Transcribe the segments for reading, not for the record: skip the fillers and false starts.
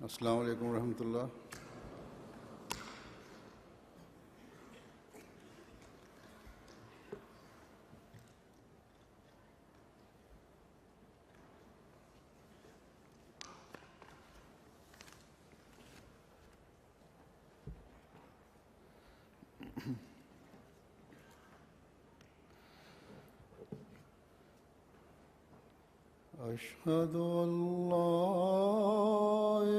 السلام علیکم ورحمۃ اللہ۔ أشهد أن لا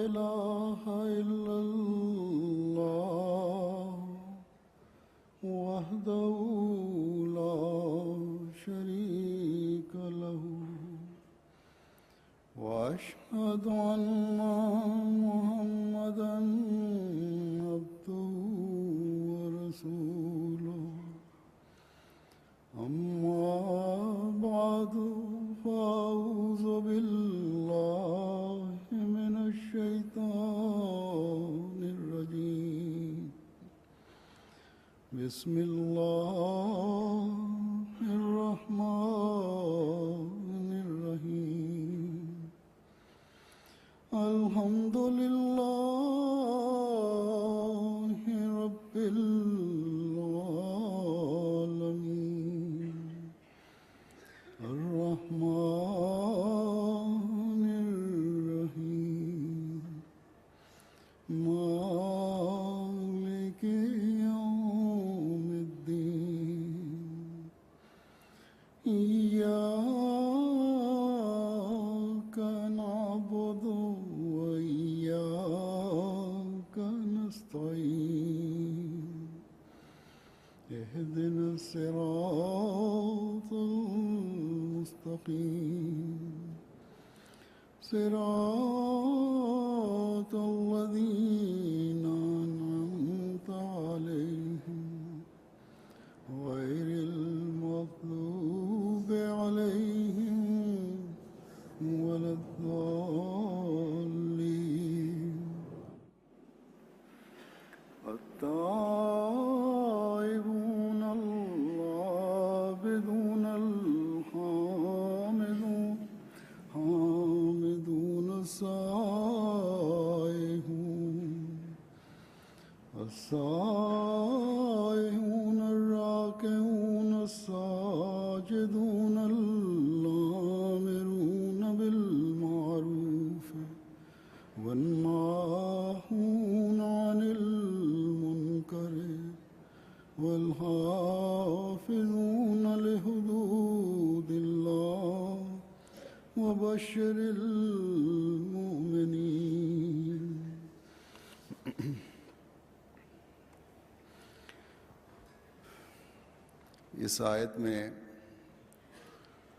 إله إلا الله وحده لا شريك له وأشهد أن محمدا عبده ورسوله أما بعد فأعوذ بالله من الشيطان الرجيم بسم الله الرحمن الرحيم الحمد لله رب العالمين الرحمن الرحيم مالك يوم الدين إياك نعبد وإياك نستعين اهدنا الصراط المستقيم صراط الذين أنعمت عليهم غير المغضوب عليهم ولا الضالين التائبون العابدون الحامدون السائحون الراكعون الساجدون الآمرون بالمعروف والناهون عن المنكر والحافظون لحدود الله وبشر المؤمنين۔ اس آیت میں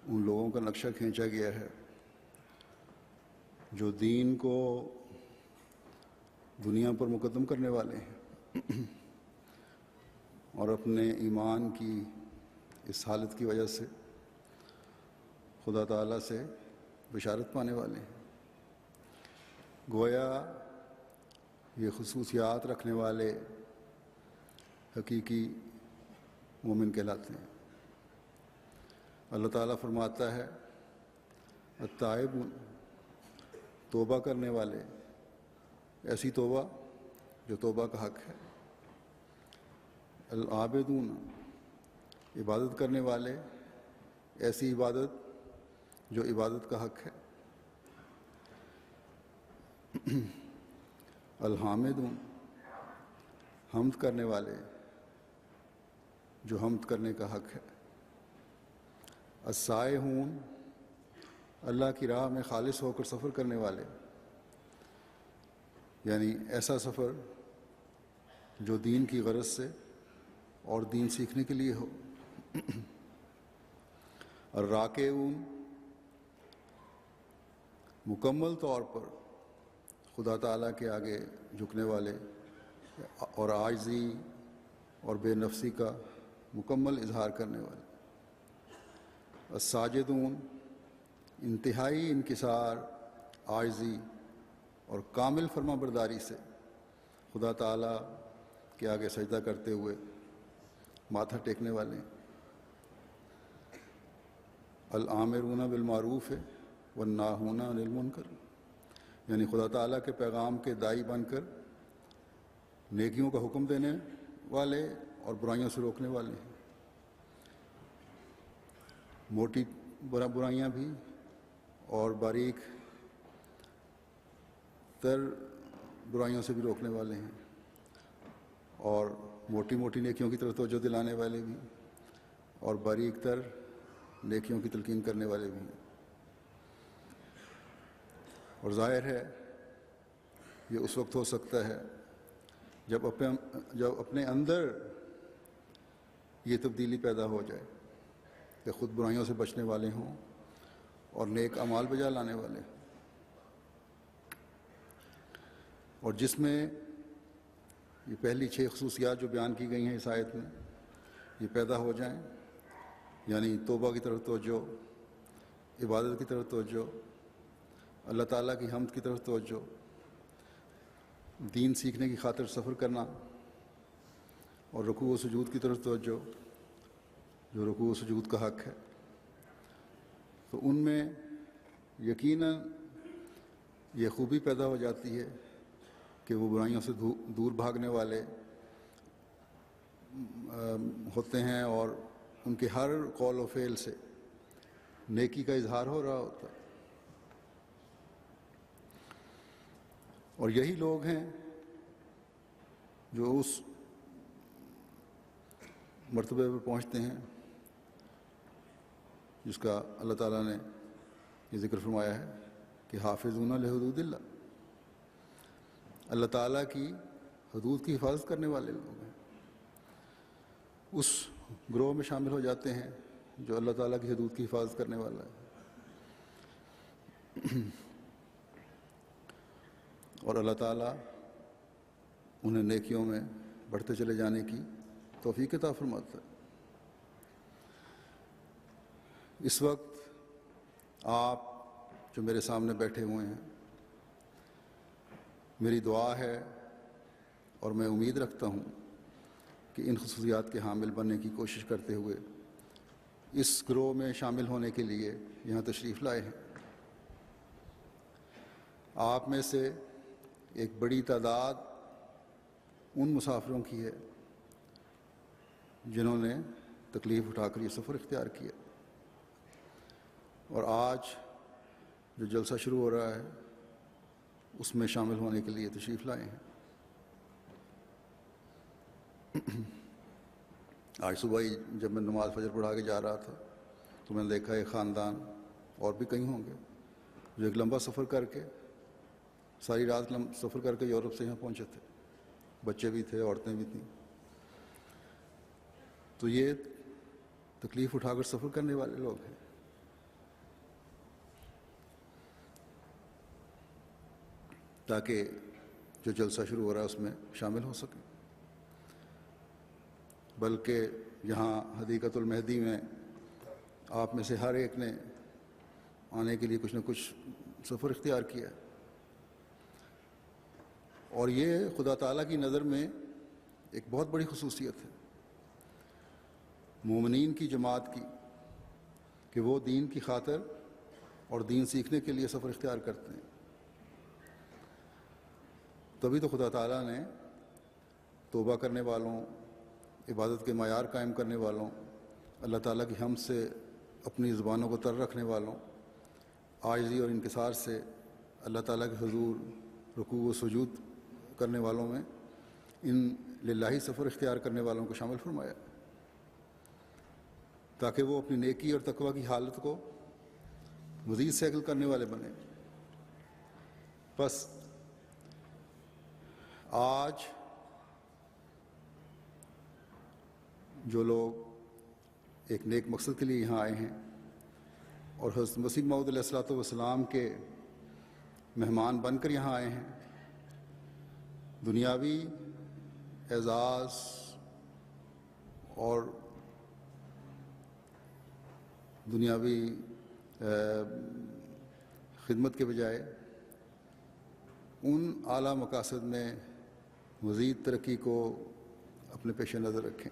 ان لوگوں کا نقشہ کھینچا گیا ہے جو دین کو دنیا پر مقدم کرنے والے ہیں اور اپنے ایمان کی اس حالت کی وجہ سے خدا تعالیٰ سے بشارت پانے والے ہیں۔ گویا یہ خصوصیات رکھنے والے حقیقی مومن کہلاتے ہیں۔ اللہ تعالیٰ فرماتا ہے التائبون، توبہ کرنے والے، ایسی توبہ جو توبہ کا حق ہے۔ العابدون، عبادت کرنے والے، ایسی عبادت جو عبادت کا حق ہے۔ الحامدون، حمد کرنے والے جو حمد کرنے کا حق ہے۔ السائحون، اللہ کی راہ میں خالص ہو کر سفر کرنے والے، یعنی ایسا سفر جو دین کی غرض سے اور دین سیکھنے کے لیے ہو۔ الراکعون، مکمل طور پر خدا تعالیٰ کے آگے جھکنے والے اور عاجزی اور بے نفسی کا مکمل اظہار کرنے والے۔ الساجدون، انتہائی انکسار، عاجزی اور کامل فرما برداری سے خدا تعالیٰ کے آگے سجدہ کرتے ہوئے ماتھا ٹیکنے والے۔ الآمرون بالمعروف والناہون عن المنکر، یعنی خدا تعالیٰ کے پیغام کے داعی بن کر نیکیوں کا حکم دینے والے اور برائیوں سے روکنے والے ہیں. موٹی برائیاں بھی اور باریک تر برائیوں سے بھی روکنے والے ہیں, اور موٹی موٹی نیکیوں کی طرف توجہ دلانے والے بھی اور باریک تر نیکیوں کی تلقین کرنے والے بھی ہیں. اور ظاہر ہے یہ اس وقت ہو سکتا ہے جب اپنے اندر یہ تبدیلی پیدا ہو جائے کہ خود برائیوں سے بچنے والے ہوں اور نیک اعمال بجا لانے والے ہوں, اور جس میں یہ پہلی 6 خصوصیات جو بیان کی گئی ہیں اس آیت میں یہ پیدا ہو جائیں, یعنی توبہ کی طرف توجہ, عبادت کی طرف توجہ, اللہ تعالیٰ کی حمد کی طرف توجہ, دین سیکھنے کی خاطر سفر کرنا, اور رکوع و سجود کی طرف توجہ جو رکوع و سجود کا حق ہے, تو ان میں یقیناً یہ خوبی پیدا ہو جاتی ہے کہ وہ برائیوں سے دور بھاگنے والے ہوتے ہیں اور ان کے ہر قول و فعل سے نیکی کا اظہار ہو رہا ہوتا ہے. اور یہی لوگ ہیں جو اس مرتبے پر پہنچتے ہیں جس کا اللہ تعالیٰ نے یہ ذکر فرمایا ہے کہ حافظون لحدود اللہ, اللہ تعالیٰ کی حدود کی حفاظت کرنے والے لوگ ہیں. اس گروہ میں شامل ہو جاتے ہیں جو اللہ تعالیٰ کی حدود کی حفاظت کرنے والا ہے, اور اللہ تعالیٰ انہیں نیکیوں میں بڑھتے چلے جانے کی توفیق عطا فرماتا ہے. اس وقت آپ جو میرے سامنے بیٹھے ہوئے ہیں, میری دعا ہے اور میں امید رکھتا ہوں کہ ان خصوصیات کے حامل بننے کی کوشش کرتے ہوئے اس گروہ میں شامل ہونے کے لیے یہاں تشریف لائے ہیں. آپ میں سے ایک بڑی تعداد ان مسافروں کی ہے جنہوں نے تکلیف اٹھا کر یہ سفر اختیار کیا, اور آج جو جلسہ شروع ہو رہا ہے اس میں شامل ہونے کے لیے تشریف لائے ہیں. آج صبح ہی جب میں نماز فجر پڑھا کے جا رہا تھا تو میں نے دیکھا ایک خاندان, اور بھی کئی ہوں گے, جو ایک لمبا سفر کر کے ساری رات سفر کر کے یورپ سے یہاں پہنچے تھے. بچے بھی تھے, عورتیں بھی تھیں. تو یہ تکلیف اٹھا کر سفر کرنے والے لوگ ہیں. تاکہ جو جلسہ شروع ہو رہا ہے اس میں شامل ہو سکیں. بلکہ یہاں حدیقۃ المہدی میں آپ میں سے ہر ایک نے آنے کے لیے کچھ نہ کچھ سفر اختیار کیا ہے, اور یہ خدا تعالیٰ کی نظر میں ایک بہت بڑی خصوصیت ہے مومنین کی جماعت کی کہ وہ دین کی خاطر اور دین سیکھنے کے لیے سفر اختیار کرتے ہیں. تبھی تو خدا تعالیٰ نے توبہ کرنے والوں, عبادت کے معیار قائم کرنے والوں, اللہ تعالیٰ کی حمد سے اپنی زبانوں کو تر رکھنے والوں, عاجزی اور انکسار سے اللہ تعالیٰ کے حضور رکوع و سجود کرنے والوں میں ان للہی سفر اختیار کرنے والوں کو شامل فرمایا, تاکہ وہ اپنی نیکی اور تقوی کی حالت کو مزید سیکل کرنے والے بنے. بس آج جو لوگ ایک نیک مقصد کے لیے یہاں آئے ہیں اور حضرت مسیح موعود علیہ الصلوۃ والسلام کے مہمان بن کر یہاں آئے ہیں, دنیاوی اعزاز اور دنیاوی خدمت کے بجائے ان اعلیٰ مقاصد میں مزید ترقی کو اپنے پیش نظر رکھیں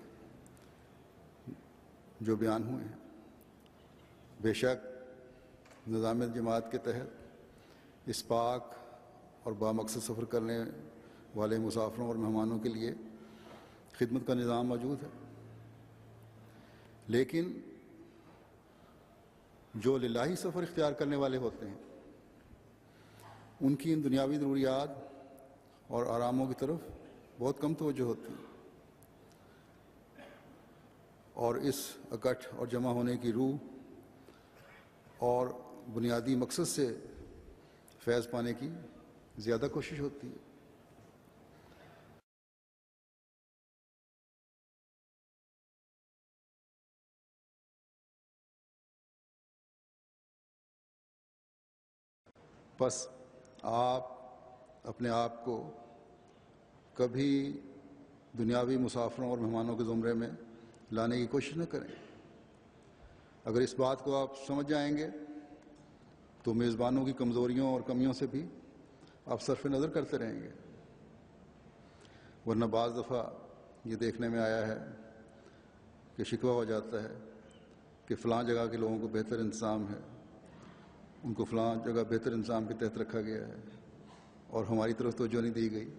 جو بیان ہوئے ہیں. بے شک نظام جماعت کے تحت اس پاک اور بامقصد سفر کرنے والے مسافروں اور مہمانوں کے لیے خدمت کا نظام موجود ہے، لیکن جو للہی سفر اختیار کرنے والے ہوتے ہیں ان کی ان دنیاوی ضروریات اور آراموں کی طرف بہت کم توجہ ہوتی ہے، اور اس اکٹھ اور جمع ہونے کی روح اور بنیادی مقصد سے فیض پانے کی زیادہ کوشش ہوتی ہے۔ بس آپ اپنے آپ کو کبھی دنیاوی مسافروں اور مہمانوں کے زمرے میں لانے کی کوشش نہ کریں۔ اگر اس بات کو آپ سمجھ جائیں گے تو میزبانوں کی کمزوریوں اور کمیوں سے بھی آپ صرف نظر کرتے رہیں گے، ورنہ بعض دفعہ یہ دیکھنے میں آیا ہے کہ شکوہ ہو جاتا ہے کہ فلاں جگہ کے لوگوں کو بہتر انتظام ہے، ان کو فلاں جگہ بہتر انتظام کے تحت رکھا گیا ہے اور ہماری طرف توجہ نہیں دی گئی،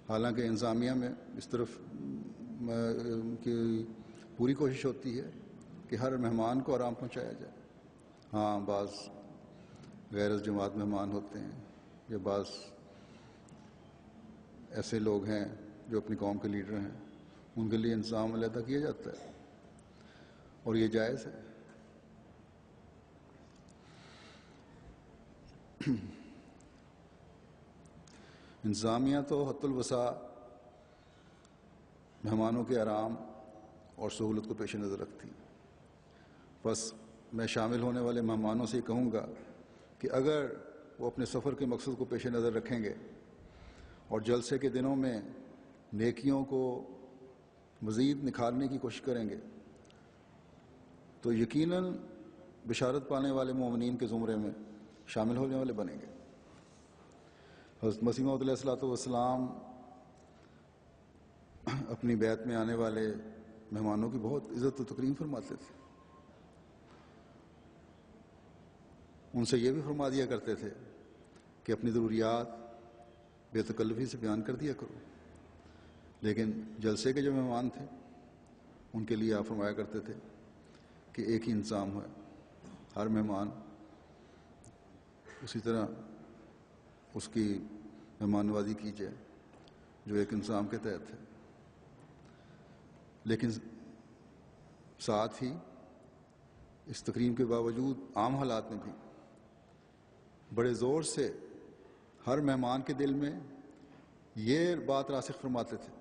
حالانکہ انتظامیہ میں اس طرف کی پوری کوشش ہوتی ہے کہ ہر مہمان کو آرام پہنچایا جائے۔ ہاں، بعض غیر جماعت مہمان ہوتے ہیں یا بعض ایسے لوگ ہیں جو اپنی قوم کے لیڈر ہیں، ان کے لیے انتظام علیحدہ کیا جاتا ہے اور یہ جائز ہے۔ انتظامیہ تو حد الوسع مہمانوں کے آرام اور سہولت کو پیش نظر رکھتی، بس میں شامل ہونے والے مہمانوں سے یہ کہوں گا کہ اگر وہ اپنے سفر کے مقصد کو پیش نظر رکھیں گے اور جلسے کے دنوں میں نیکیوں کو مزید نکھارنے کی کوشش کریں گے تو یقیناً بشارت پانے والے مومنین کے زمرے میں شامل ہونے والے بنیں گے۔ حضرت مسیح موعود علیہ الصلوۃ والسلام اپنی بیعت میں آنے والے مہمانوں کی بہت عزت و تکریم فرماتے تھے، ان سے یہ بھی فرما دیا کرتے تھے کہ اپنی ضروریات بے تکلفی سے بیان کر دیا کرو، لیکن جلسے کے جو مہمان تھے ان کے لیے آپ فرمایا کرتے تھے کہ ایک ہی انتظام ہے، ہر مہمان اسی طرح اس کی مہمان نوازی کی جائے جو ایک انتظام کے تحت ہے۔ لیکن ساتھ ہی اس تکریم کے باوجود عام حالات میں بھی بڑے زور سے ہر مہمان کے دل میں یہ بات راسخ فرماتے تھے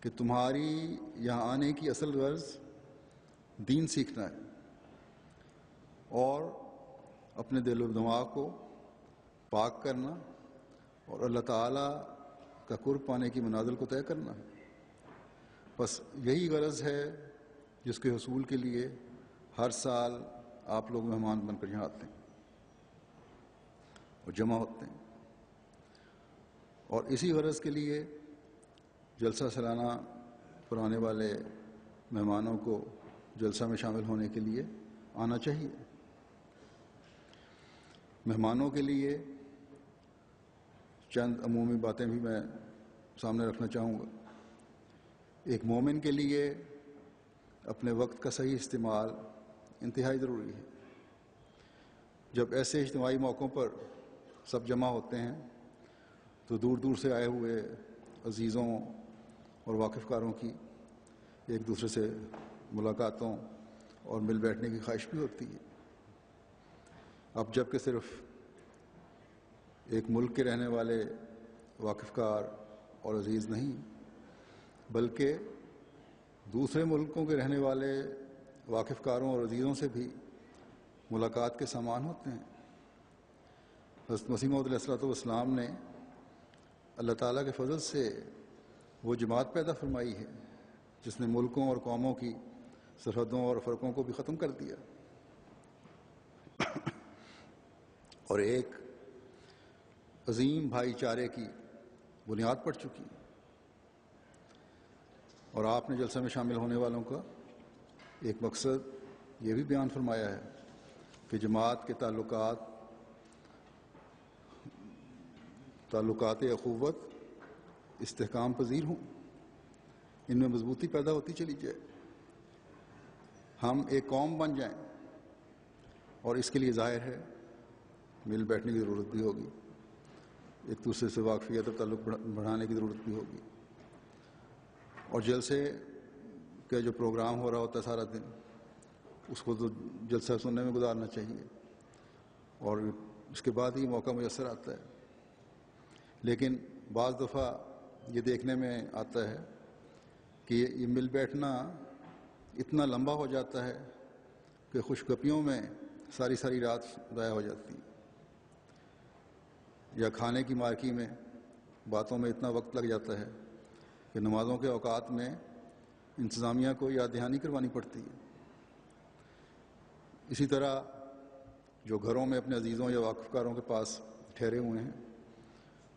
کہ تمہاری یہاں آنے کی اصل غرض دین سیکھنا ہے اور اپنے دل و دماغ کو پاک کرنا اور اللہ تعالیٰ کا قرب پانے کی منازل کو طے کرنا ہے۔ بس یہی غرض ہے جس کے حصول کے لیے ہر سال آپ لوگ مہمان بن کر یہاں آتے ہیں اور جمع ہوتے ہیں، اور اسی غرض کے لیے جلسہ سالانہ پر آنے والے مہمانوں کو جلسہ میں شامل ہونے کے لیے آنا چاہیے۔ مہمانوں کے لیے چند عمومی باتیں بھی میں سامنے رکھنا چاہوں گا۔ ایک مومن کے لیے اپنے وقت کا صحیح استعمال انتہائی ضروری ہے۔ جب ایسے اجتماعی موقعوں پر سب جمع ہوتے ہیں تو دور دور سے آئے ہوئے عزیزوں اور واقف کاروں کی ایک دوسرے سے ملاقاتوں اور مل بیٹھنے کی خواہش بھی ہوتی ہے۔ اب جب کہ صرف ایک ملک کے رہنے والے واقف کار اور عزیز نہیں بلکہ دوسرے ملکوں کے رہنے والے واقف کاروں اور عزیزوں سے بھی ملاقات کے سامان ہوتے ہیں۔ حضرت مسیح موعود علیہ الصلوۃ والسلام نے اللہ تعالیٰ کے فضل سے وہ جماعت پیدا فرمائی ہے جس نے ملکوں اور قوموں کی سرحدوں اور فرقوں کو بھی ختم کر دیا اور ایک عظیم بھائی چارے کی بنیاد پڑ چکی، اور آپ نے جلسہ میں شامل ہونے والوں کا ایک مقصد یہ بھی بیان فرمایا ہے کہ جماعت کے تعلقات تعلقات اخوت استحکام پذیر ہوں، ان میں مضبوطی پیدا ہوتی چلی جائے، ہم ایک قوم بن جائیں، اور اس کے لیے ظاہر ہے مل بیٹھنے کی ضرورت بھی ہوگی، ایک دوسرے سے واقفیت اور تعلق بڑھانے کی ضرورت بھی ہوگی، اور جلسے کا جو پروگرام ہو رہا ہوتا ہے سارا دن، اس کو تو جلسہ سننے میں گزارنا چاہیے، اور اس کے بعد ہی موقع میسر آتا ہے۔ لیکن بعض دفعہ یہ دیکھنے میں آتا ہے کہ یہ مل بیٹھنا اتنا لمبا ہو جاتا ہے کہ خوش گپیوں میں ساری ساری رات ضائع ہو جاتی ہے، یا کھانے کی مارکی میں باتوں میں اتنا وقت لگ جاتا ہے کہ نمازوں کے اوقات میں انتظامیہ کو یاد دہانی کروانی پڑتی ہے۔ اسی طرح جو گھروں میں اپنے عزیزوں یا واقفکاروں کے پاس ٹھہرے ہوئے ہیں،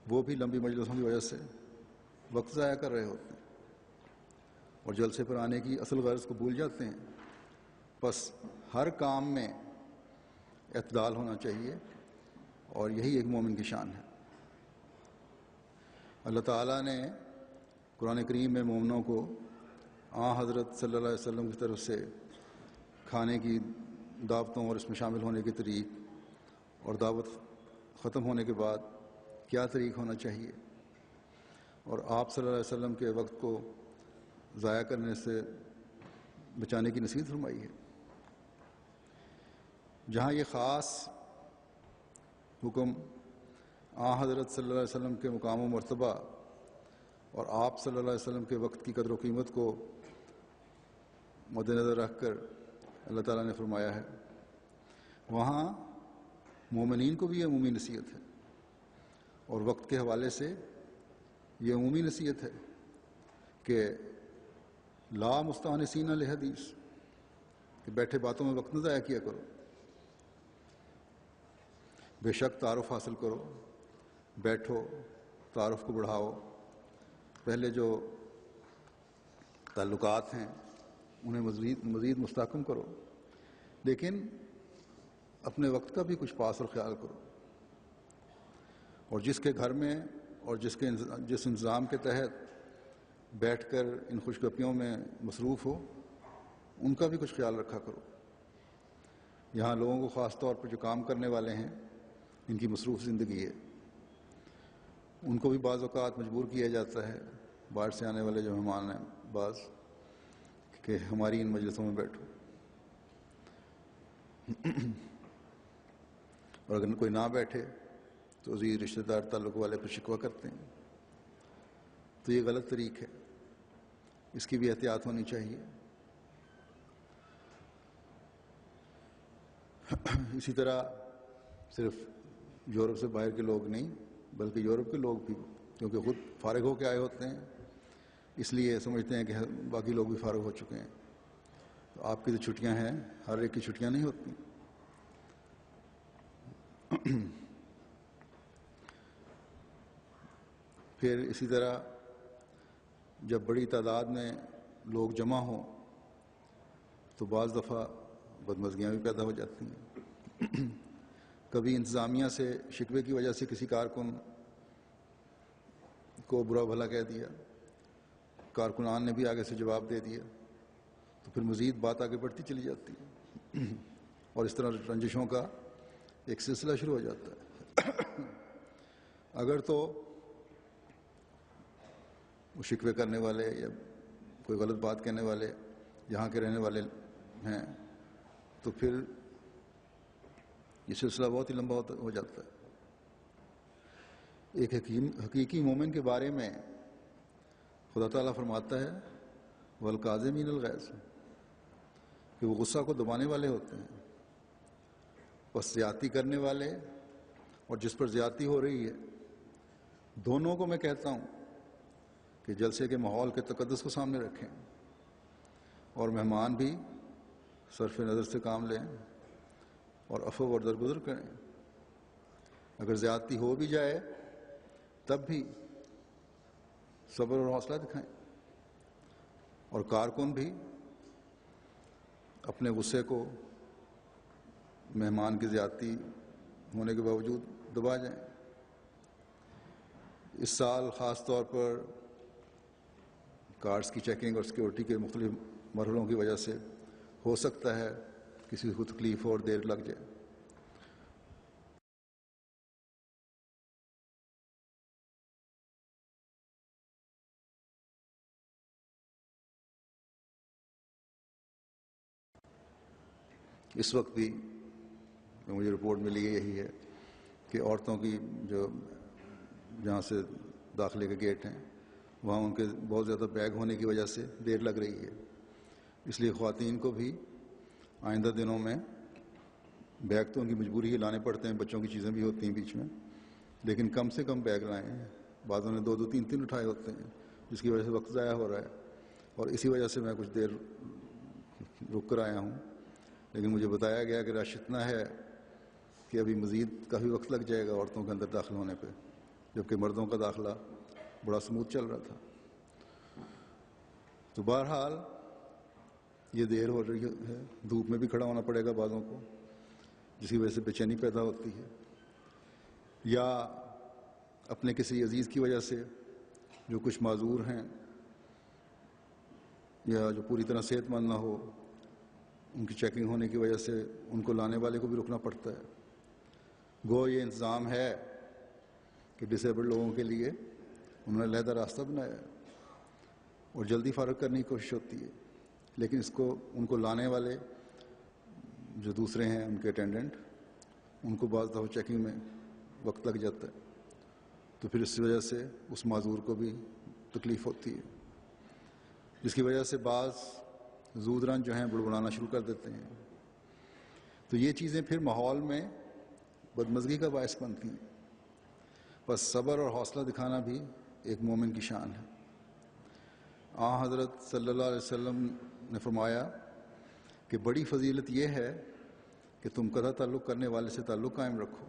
وہ بھی لمبی مجلسوں کی وجہ سے وقت ضائع کر رہے ہوتے ہیں اور جلسے پر آنے کی اصل غرض کو بھول جاتے ہیں۔ بس ہر کام میں اعتدال ہونا چاہیے، اور یہی ایک مومن کی شان ہے۔ اللہ تعالیٰ نے قرآن کریم میں مومنوں کو حضرت صلی اللہ علیہ وسلم کی طرف سے کھانے کی دعوتوں اور اس میں شامل ہونے کے طریق، اور دعوت ختم ہونے کے بعد کیا طریق ہونا چاہیے، اور آپ صلی اللہ علیہ وسلم کے وقت کو ضائع کرنے سے بچانے کی نصیحت فرمائی ہے۔ جہاں یہ خاص حکم حضرت صلی اللہ علیہ وسلم کے مقام و مرتبہ اور آپ صلی اللہ علیہ وسلم کے وقت کی قدر و قیمت کو مد نظر رکھ کر اللہ تعالیٰ نے فرمایا ہے، وہاں مومنین کو بھی یہ عمومی نصیحت ہے، اور وقت کے حوالے سے یہ عمومی نصیحت ہے کہ لا مستانسین لحدیث، کہ بیٹھے باتوں میں وقت نہ ضائع کیا کرو، بے شک تعارف حاصل کرو، بیٹھو، تعارف کو بڑھاؤ، پہلے جو تعلقات ہیں انہیں مزید مستحکم کرو، لیکن اپنے وقت کا بھی کچھ پاس اور خیال کرو، اور جس کے گھر میں اور جس انتظام کے تحت بیٹھ کر ان خوش گپیوں میں مصروف ہو، ان کا بھی کچھ خیال رکھا کرو۔ یہاں لوگوں کو خاص طور پر جو کام کرنے والے ہیں، ان کی مصروف زندگی ہے، ان کو بھی بعض اوقات مجبور کیا جاتا ہے، باہر سے آنے والے جو مہمان ہیں بعض، کہ ہماری ان مجلسوں میں بیٹھو، اور اگر کوئی نہ بیٹھے تو عزیز رشتہ دار تعلق والے پر شکوہ کرتے ہیں، تو یہ غلط طریق ہے، اس کی بھی احتیاط ہونی چاہیے۔ اسی طرح صرف یورپ سے باہر کے لوگ نہیں، بلکہ یورپ کے لوگ بھی، کیونکہ خود فارغ ہو کے آئے ہوتے ہیں، اس لیے سمجھتے ہیں کہ باقی لوگ بھی فارغ ہو چکے ہیں، تو آپ کی جو چھٹیاں ہیں ہر ایک کی چھٹیاں نہیں ہوتی۔ پھر اسی طرح جب بڑی تعداد میں لوگ جمع ہوں تو بعض دفعہ بدمزگیاں بھی پیدا ہو جاتی ہیں۔ کبھی انتظامیہ سے شکوے کی وجہ سے کسی کارکن کو برا بھلا کہہ دیا، کارکنان نے بھی آگے سے جواب دے دیا، تو پھر مزید بات آگے بڑھتی چلی جاتی ہے، اور اس طرح رنجشوں کا ایک سلسلہ شروع ہو جاتا ہے۔ اگر تو وہ شکوے کرنے والے یا کوئی غلط بات کہنے والے یہاں کے رہنے والے ہیں، تو پھر یہ سلسلہ بہت ہی لمبا ہو جاتا ہے۔ ایک حقیقی مومن کے بارے میں خدا تعالیٰ فرماتا ہے والکاظمین الغیظ، کہ وہ غصہ کو دبانے والے ہوتے ہیں، بس زیادتی کرنے والے اور جس پر زیادتی ہو رہی ہے، دونوں کو میں کہتا ہوں کہ جلسے کے ماحول کے تقدس کو سامنے رکھیں، اور مہمان بھی صرف نظر سے کام لیں اور عفو اور درگزر کریں۔ اگر زیادتی ہو بھی جائے تب بھی صبر اور حوصلہ دکھائیں، اور کارکن بھی اپنے غصے کو مہمان کی زیادتی ہونے کے باوجود دبا جائیں۔ اس سال خاص طور پر کارڈز کی چیکنگ اور سیکیورٹی کے مختلف مرحلوں کی وجہ سے ہو سکتا ہے کسی کو تکلیف اور دیر لگ جائے۔ اس وقت بھی مجھے رپورٹ ملی ہے یہی ہے کہ عورتوں کی جو جہاں سے داخلے کے گیٹ ہیں وہاں ان کے بہت زیادہ بیگ ہونے کی وجہ سے دیر لگ رہی ہے۔ اس لیے خواتین کو بھی آئندہ دنوں میں بیگ تو ان کی مجبوری ہی لانے پڑتے ہیں، بچوں کی چیزیں بھی ہوتی ہیں بیچ میں، لیکن کم سے کم بیگ لائیں ہیں۔ بعضوں نے 2 3 اٹھائے ہوتے ہیں، جس کی وجہ سے وقت ضائع ہو رہا ہے، اور اسی وجہ سے میں کچھ دیر رک کر آیا ہوں۔ لیکن مجھے بتایا گیا کہ رش اتنا ہے کہ ابھی مزید کافی وقت لگ جائے گا عورتوں کے اندر داخل ہونے پہ، جبکہ مردوں کا داخلہ بڑا سموتھ چل رہا تھا۔ تو بہرحال یہ دیر ہو رہی ہے، دھوپ میں بھی کھڑا ہونا پڑے گا بعضوں کو، جس کی وجہ سے بے چینی پیدا ہوتی ہے، یا اپنے کسی عزیز کی وجہ سے جو کچھ معذور ہیں یا جو پوری طرح صحت مند نہ ہو، ان کی چیکنگ ہونے کی وجہ سے ان کو لانے والے کو بھی رکنا پڑتا ہے۔ گو یہ انتظام ہے کہ ڈسیبلڈ لوگوں کے لیے انہوں نے علیحدہ راستہ بنایا ہے اور جلدی فارغ کرنے کی کوشش ہوتی ہے، لیکن اس کو ان کو لانے والے جو دوسرے ہیں ان کے اٹینڈنٹ، ان کو بعض دفعہ چیکنگ میں وقت لگ جاتا ہے، تو پھر اس وجہ سے اس معذور کو بھی تکلیف ہوتی ہے، جس کی وجہ سے بعض زود رن جو ہیں بڑبڑانا شروع کر دیتے ہیں۔ تو یہ چیزیں پھر ماحول میں بدمزگی کا باعث بنتی ہیں۔ بس صبر اور حوصلہ دکھانا بھی ایک مومن کی شان ہے۔ آن حضرت صلی اللہ علیہ وسلم نے فرمایا کہ بڑی فضیلت یہ ہے کہ تم قطع تعلق کرنے والے سے تعلق قائم رکھو،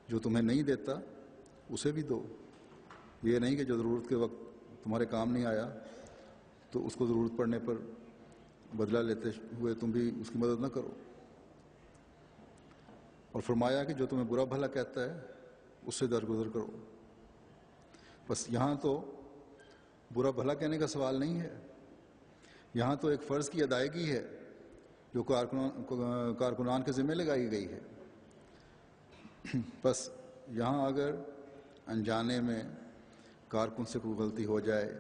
جو تمہیں نہیں دیتا اسے بھی دو۔ یہ نہیں کہ جو ضرورت کے وقت تمہارے کام نہیں آیا تو اس کو ضرورت پڑنے پر بدلہ لیتے ہوئے تم بھی اس کی مدد نہ کرو۔ اور فرمایا کہ جو تمہیں برا بھلا کہتا ہے اس سے درگزر کرو۔ بس یہاں تو برا بھلا کہنے کا سوال نہیں ہے، یہاں تو ایک فرض کی ادائیگی ہے جو کارکنان کے ذمہ لگائی گئی ہے۔ بس یہاں اگر انجانے میں کارکن سے کوئی غلطی ہو جائے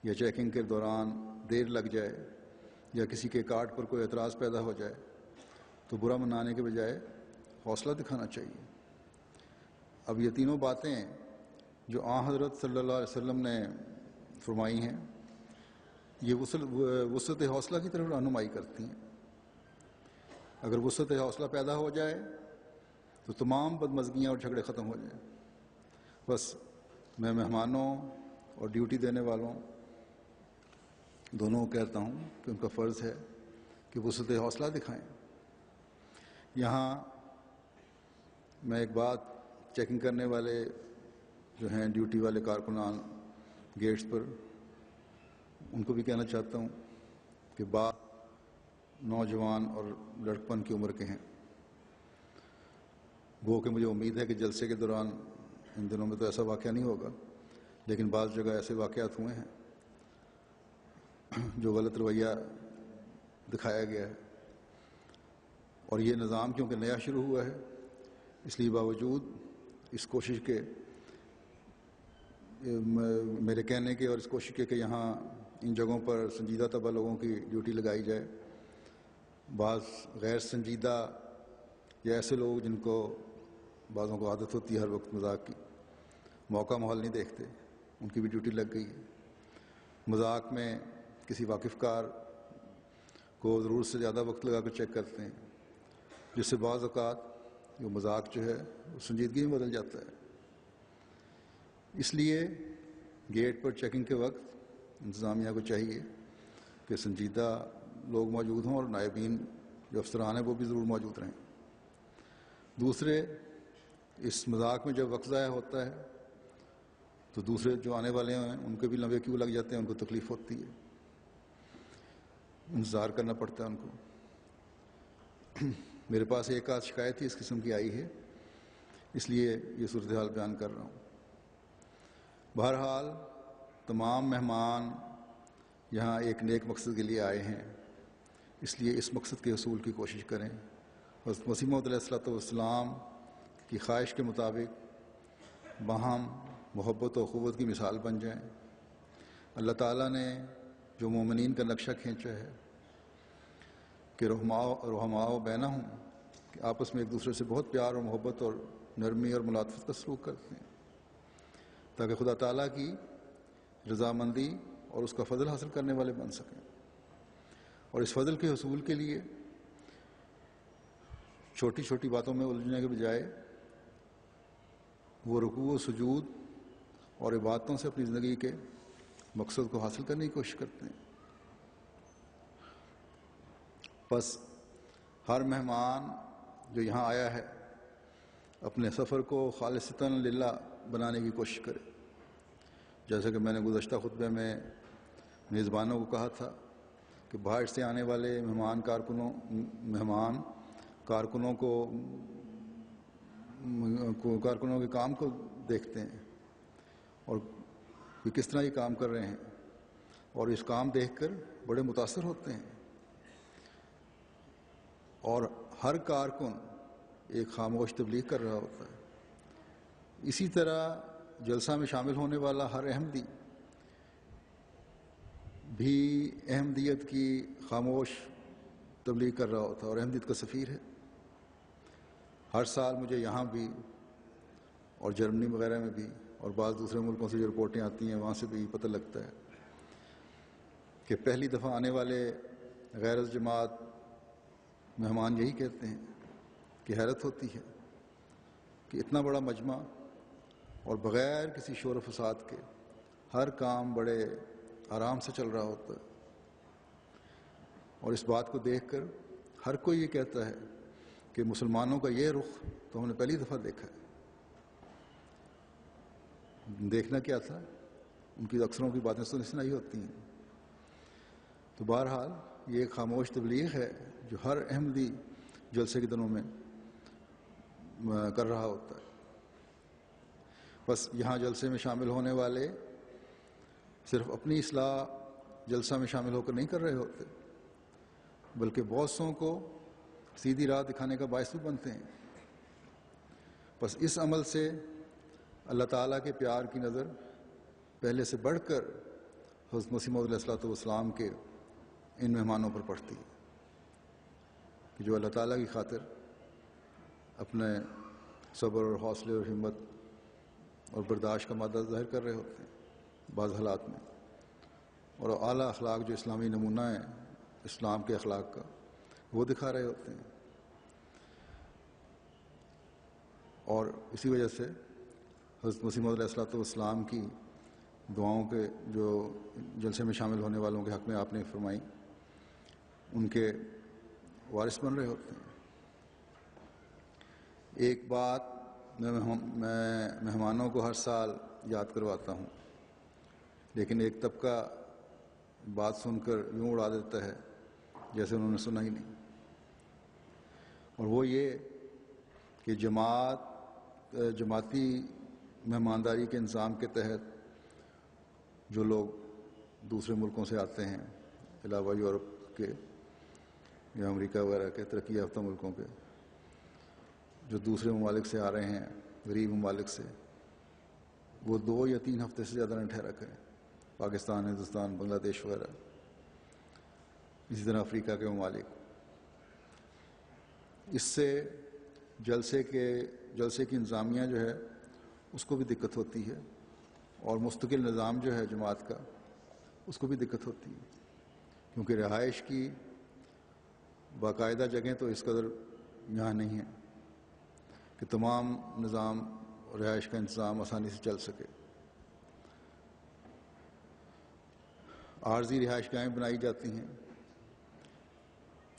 یا چیکنگ کے دوران دیر لگ جائے یا کسی کے کارڈ پر کوئی اعتراض پیدا ہو جائے تو برا منانے کے بجائے حوصلہ دکھانا چاہیے۔ اب یہ تینوں باتیں جو آن حضرت صلی اللہ علیہ وسلم نے فرمائی ہیں یہ وسعت حوصلہ کی طرف رہنمائی کرتی ہیں۔ اگر وسعت حوصلہ پیدا ہو جائے تو تمام بدمزگیاں اور جھگڑے ختم ہو جائیں۔ بس میں مہمانوں اور ڈیوٹی دینے والوں دونوں کو کہتا ہوں کہ ان کا فرض ہے کہ وسعت حوصلہ دکھائیں۔ یہاں میں ایک بات چیکنگ کرنے والے جو ہیں ڈیوٹی والے کارکنان گیٹس پر ان کو بھی کہنا چاہتا ہوں کہ بعض نوجوان اور لڑکپن کی عمر کے ہیں، وہ کہ مجھے امید ہے کہ جلسے کے دوران ان دنوں میں تو ایسا واقعہ نہیں ہوگا، لیکن بعض جگہ ایسے واقعات ہوئے ہیں جو غلط رویہ دکھایا گیا ہے، اور یہ نظام کیونکہ نیا شروع ہوا ہے اس لیے باوجود اس کوشش کے میرے کہنے کے اور اس کوشش کے کہ یہاں ان جگہوں پر سنجیدہ طبع لوگوں کی ڈیوٹی لگائی جائے، بعض غیر سنجیدہ یا ایسے لوگ جن کو بعضوں کو عادت ہوتی ہے ہر وقت مذاق کی، موقع ماحول نہیں دیکھتے، ان کی بھی ڈیوٹی لگ گئی ہے۔ مذاق میں کسی واقف کار کو ضرورت سے زیادہ وقت لگا کر چیک کرتے ہیں، جس سے بعض اوقات وہ مذاق جو ہے وہ سنجیدگی میں بدل جاتا ہے۔ اس لیے گیٹ پر چیکنگ کے وقت انتظامیہ کو چاہیے کہ سنجیدہ لوگ موجود ہوں اور نائبین جو افسران ہیں وہ بھی ضرور موجود رہیں۔ دوسرے، اس مذاق میں جب وقت ضائع ہوتا ہے تو دوسرے جو آنے والے ہیں ان کے بھی لمبے کیوں لگ جاتے ہیں، ان کو تکلیف ہوتی ہے، انتظار کرنا پڑتا ہے ان کو۔ میرے پاس ایک آدھ شکایت ہی اس قسم کی آئی ہے، اس لیے یہ صورتحال بیان کر رہا ہوں۔ بہرحال تمام مہمان یہاں ایک نیک مقصد کے لیے آئے ہیں، اس لیے اس مقصد کے حصول کی کوشش کریں۔ حضرت مسیح موعود علیہ الصلوۃ والسلام کی خواہش کے مطابق باہم محبت و اخوت کی مثال بن جائیں۔ اللہ تعالیٰ نے جو مومنین کا نقشہ کھینچا ہے کہ رحماء بینہم، کہ آپس میں ایک دوسرے سے بہت پیار اور محبت اور نرمی اور ملاطفت کا سلوک کرتے ہیں، تاکہ خدا تعالیٰ کی رضامندی اور اس کا فضل حاصل کرنے والے بن سکیں۔ اور اس فضل کے حصول کے لیے چھوٹی چھوٹی باتوں میں الجھنے کے بجائے وہ رکوع و سجود اور عبادتوں سے اپنی زندگی کے مقصد کو حاصل کرنے کی کوشش کرتے ہیں۔ بس ہر مہمان جو یہاں آیا ہے اپنے سفر کو خالصتاً للہ بنانے کی کوشش کرے، جیسا کہ میں نے گزشتہ خطبے میں میزبانوں کو کہا تھا کہ باہر سے آنے والے مہمان کارکنوں کے کام کو دیکھتے ہیں اور وہ کس طرح یہ کام کر رہے ہیں، اور اس کام دیکھ کر بڑے متاثر ہوتے ہیں، اور ہر کارکن ایک خاموش تبلیغ کر رہا ہوتا ہے۔ اسی طرح جلسہ میں شامل ہونے والا ہر احمدی بھی احمدیت کی خاموش تبلیغ کر رہا ہوتا ہے اور احمدیت کا سفیر ہے۔ ہر سال مجھے یہاں بھی اور جرمنی وغیرہ میں بھی اور بعض دوسرے ملکوں سے جو رپورٹیں آتی ہیں وہاں سے بھی پتہ لگتا ہے کہ پہلی دفعہ آنے والے غیر از جماعت مہمان یہی کہتے ہیں کہ حیرت ہوتی ہے کہ اتنا بڑا مجمع اور بغیر کسی شور و فساد کے ہر کام بڑے آرام سے چل رہا ہوتا ہے، اور اس بات کو دیکھ کر ہر کوئی یہ کہتا ہے کہ مسلمانوں کا یہ رخ تو ہم نے پہلی دفعہ دیکھا ہے۔ دیکھنا کیا تھا، ان کی اکثروں کی باتیں سنائی ہوتی ہیں۔ تو بہرحال یہ ایک خاموش تبلیغ ہے جو ہر احمدی جلسے کے دنوں میں کر رہا ہوتا ہے۔ بس یہاں جلسے میں شامل ہونے والے صرف اپنی اصلاح جلسہ میں شامل ہو کر نہیں کر رہے ہوتے، بلکہ بہت سوں کو سیدھی راہ دکھانے کا باعث بھی بنتے ہیں۔ بس اس عمل سے اللہ تعالیٰ کے پیار کی نظر پہلے سے بڑھ کر حضرت مسیح موعود علیہ الصلوۃ والسلام کے ان مہمانوں پر پڑتی ہے کہ جو اللہ تعالیٰ کی خاطر اپنے صبر اور حوصلے اور ہمت اور برداشت کا مادہ ظاہر کر رہے ہوتے ہیں بعض حالات میں، اور اعلیٰ اخلاق جو اسلامی نمونہ ہے اسلام کے اخلاق کا وہ دکھا رہے ہوتے ہیں۔ اور اسی وجہ سے حضرت مسیح موعود علیہ الصلوۃ والسلام کی دعاؤں کے جو جلسے میں شامل ہونے والوں کے حق میں آپ نے فرمائی، ان کے وارث بن رہے ہوتے ہیں۔ ایک بات میں مہمانوں کو ہر سال یاد کرواتا ہوں، لیکن ایک طبقہ بات سن کر یوں اڑا دیتا ہے جیسے انہوں نے سنا ہی نہیں، اور وہ یہ کہ جماعتی مہمانداری کے انظام کے تحت جو لوگ دوسرے ملکوں سے آتے ہیں علاوہ یورپ کے یا امریکہ وغیرہ کے ترقی یافتہ ملکوں کے، جو دوسرے ممالک سے آ رہے ہیں غریب ممالک سے، وہ 2 یا 3 ہفتے سے زیادہ نہ ٹھہرا کریں۔ پاکستان، ہندوستان، بنگلہ دیش وغیرہ، اسی طرح افریقہ کے ممالک۔ اس سے جلسے کی انتظامیہ جو ہے اس کو بھی دقت ہوتی ہے، اور مستقل نظام جو ہے جماعت کا اس کو بھی دقت ہوتی ہے، کیونکہ رہائش کی باقاعدہ جگہیں تو اس قدر یہاں نہیں ہیں کہ تمام نظام رہائش کا انتظام آسانی سے چل سکے۔ عارضی رہائش گاہیں بنائی جاتی ہیں،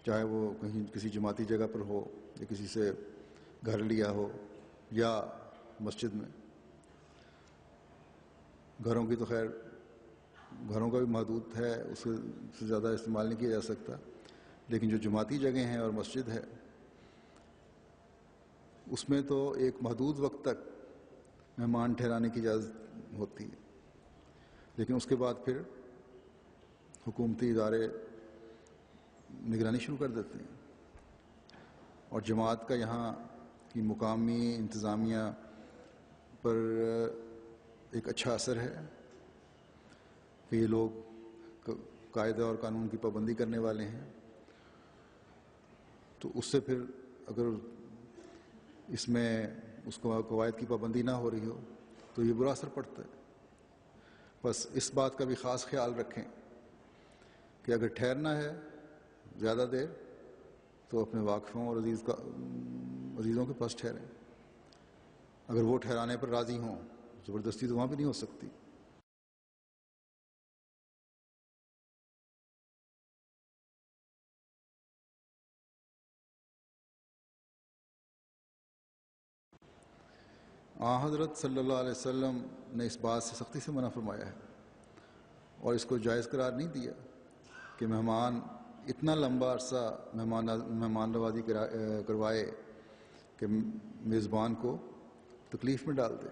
چاہے وہ کہیں کسی جماعتی جگہ پر ہو یا کسی سے گھر لیا ہو یا مسجد میں۔ گھروں کی تو خیر گھروں کا بھی محدود ہے، اس سے زیادہ استعمال نہیں کیا جا سکتا، لیکن جو جماعتی جگہیں ہیں اور مسجد ہے اس میں تو ایک محدود وقت تک مہمان ٹھہرانے کی اجازت ہوتی ہے۔ لیکن اس کے بعد پھر حکومتی ادارے نگرانی شروع کر دیتے ہیں، اور جماعت کا یہاں کی مقامی انتظامیہ پر ایک اچھا اثر ہے کہ یہ لوگ قاعدہ اور قانون کی پابندی کرنے والے ہیں، تو اس سے پھر اگر اس میں اس کو قواعد کی پابندی نہ ہو رہی ہو تو یہ برا اثر پڑتا ہے۔ بس اس بات کا بھی خاص خیال رکھیں کہ اگر ٹھہرنا ہے زیادہ دیر تو اپنے واقفوں اور عزیزوں کے پاس ٹھہریں، اگر وہ ٹھہرانے پر راضی ہوں، زبردستی تو وہاں بھی نہیں ہو سکتی۔ حضرت صلی اللہ علیہ وسلم نے اس بات سے سختی سے منع فرمایا ہے اور اس کو جائز قرار نہیں دیا کہ مہمان اتنا لمبا عرصہ مہمان نوازی کروائے کہ میزبان کو تکلیف میں ڈال دے۔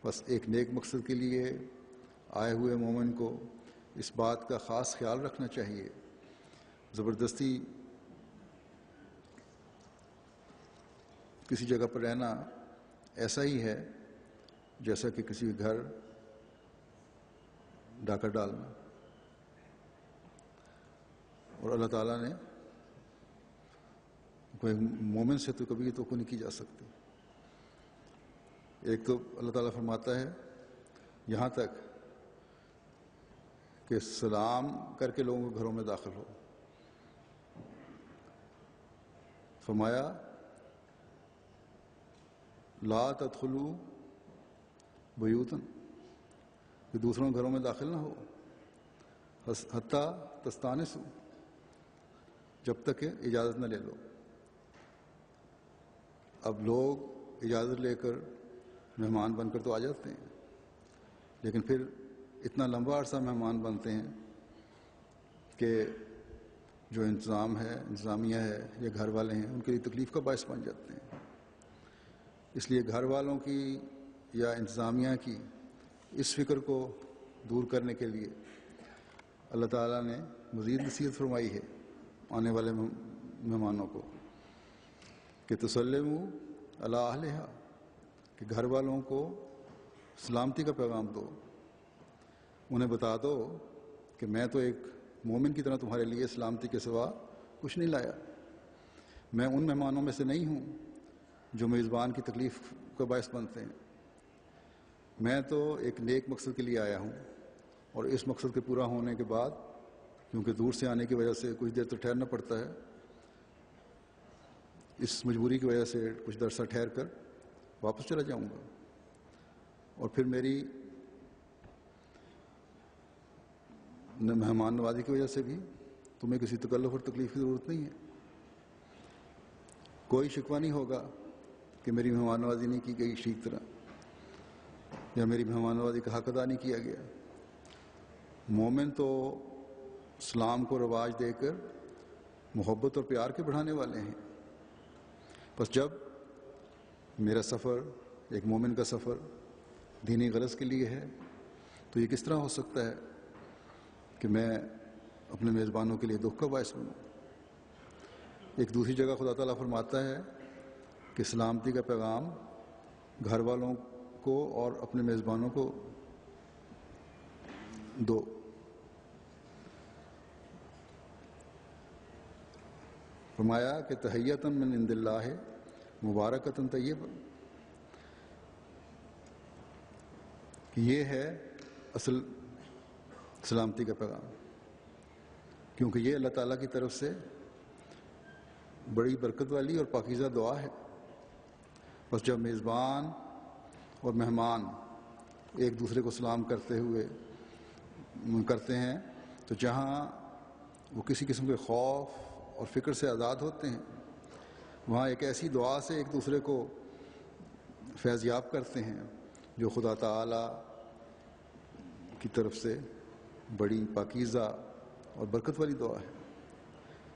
بس ایک نیک مقصد کے لیے آئے ہوئے مومن کو اس بات کا خاص خیال رکھنا چاہیے۔ زبردستی کسی جگہ پر رہنا ایسا ہی ہے جیسا کہ کسی گھر ڈاکہ ڈالنا، اور اللہ تعالیٰ نے کوئی مومن سے تو کبھی توقع نہیں کی جا سکتی۔ ایک تو اللہ تعالیٰ فرماتا ہے یہاں تک کہ سلام کر کے لوگوں کے گھروں میں داخل ہو، فرمایا لا تدخلوا بیوتن، کہ دوسروں کے گھروں میں داخل نہ ہو، حتیٰ تستانسوا، جب تک کہ اجازت نہ لے لو۔ اب لوگ اجازت لے کر مہمان بن کر تو آ جاتے ہیں، لیکن پھر اتنا لمبا عرصہ مہمان بنتے ہیں کہ جو انتظامیہ ہے یا گھر والے ہیں ان کے لیے تکلیف کا باعث بن جاتے ہیں۔ اس لیے گھر والوں کی یا انتظامیہ کی اس فکر کو دور کرنے کے لیے اللہ تعالیٰ نے مزید نصیحت فرمائی ہے آنے والے مہمانوں کو کہ تسلموا علی اہلہا، کہ گھر والوں کو سلامتی کا پیغام دو، انہیں بتا دو کہ میں تو ایک مومن کی طرح تمہارے لیے سلامتی کے سوا کچھ نہیں لایا، میں ان مہمانوں میں سے نہیں ہوں جو میزبان کی تکلیف کا باعث بنتے ہیں، میں تو ایک نیک مقصد کے لیے آیا ہوں، اور اس مقصد کے پورا ہونے کے بعد کیونکہ دور سے آنے کی وجہ سے کچھ دیر تو ٹھہرنا پڑتا ہے، اس مجبوری کی وجہ سے کچھ عرصہ ٹھہر کر واپس چلا جاؤں گا، اور پھر میری مہمان نوازی کی وجہ سے بھی تمہیں کسی تکلف اور تکلیف کی ضرورت نہیں ہے۔ کوئی شکوہ نہیں ہوگا کہ میری مہمان نوازی نہیں کی گئی ٹھیک طرح، یا میری مہمان نوازی کا حق ادا نہیں کیا گیا۔ مومن تو اسلام کو رواج دے کر محبت اور پیار کے بڑھانے والے ہیں۔ بس جب میرا سفر ایک مومن کا سفر دینی غرض کے لیے ہے تو یہ کس طرح ہو سکتا ہے کہ میں اپنے میزبانوں کے لیے دکھ کا باعث بنوں۔ ایک دوسری جگہ خدا تعالیٰ فرماتا ہے کہ سلامتی کا پیغام گھر والوں کو اور اپنے میزبانوں کو دو۔ فرمایا کہ تحیۃ من عند اللہ مبارکۃ طیبہ، کہ یہ ہے اصل سلامتی کا پیغام، کیونکہ یہ اللہ تعالیٰ کی طرف سے بڑی برکت والی اور پاکیزہ دعا ہے۔ بس جب میزبان اور مہمان ایک دوسرے کو سلام کرتے ہیں تو جہاں وہ کسی قسم کے خوف اور فکر سے آزاد ہوتے ہیں، وہاں ایک ایسی دعا سے ایک دوسرے کو فیض یاب کرتے ہیں جو خدا تعالیٰ کی طرف سے بڑی پاکیزہ اور برکت والی دعا ہے،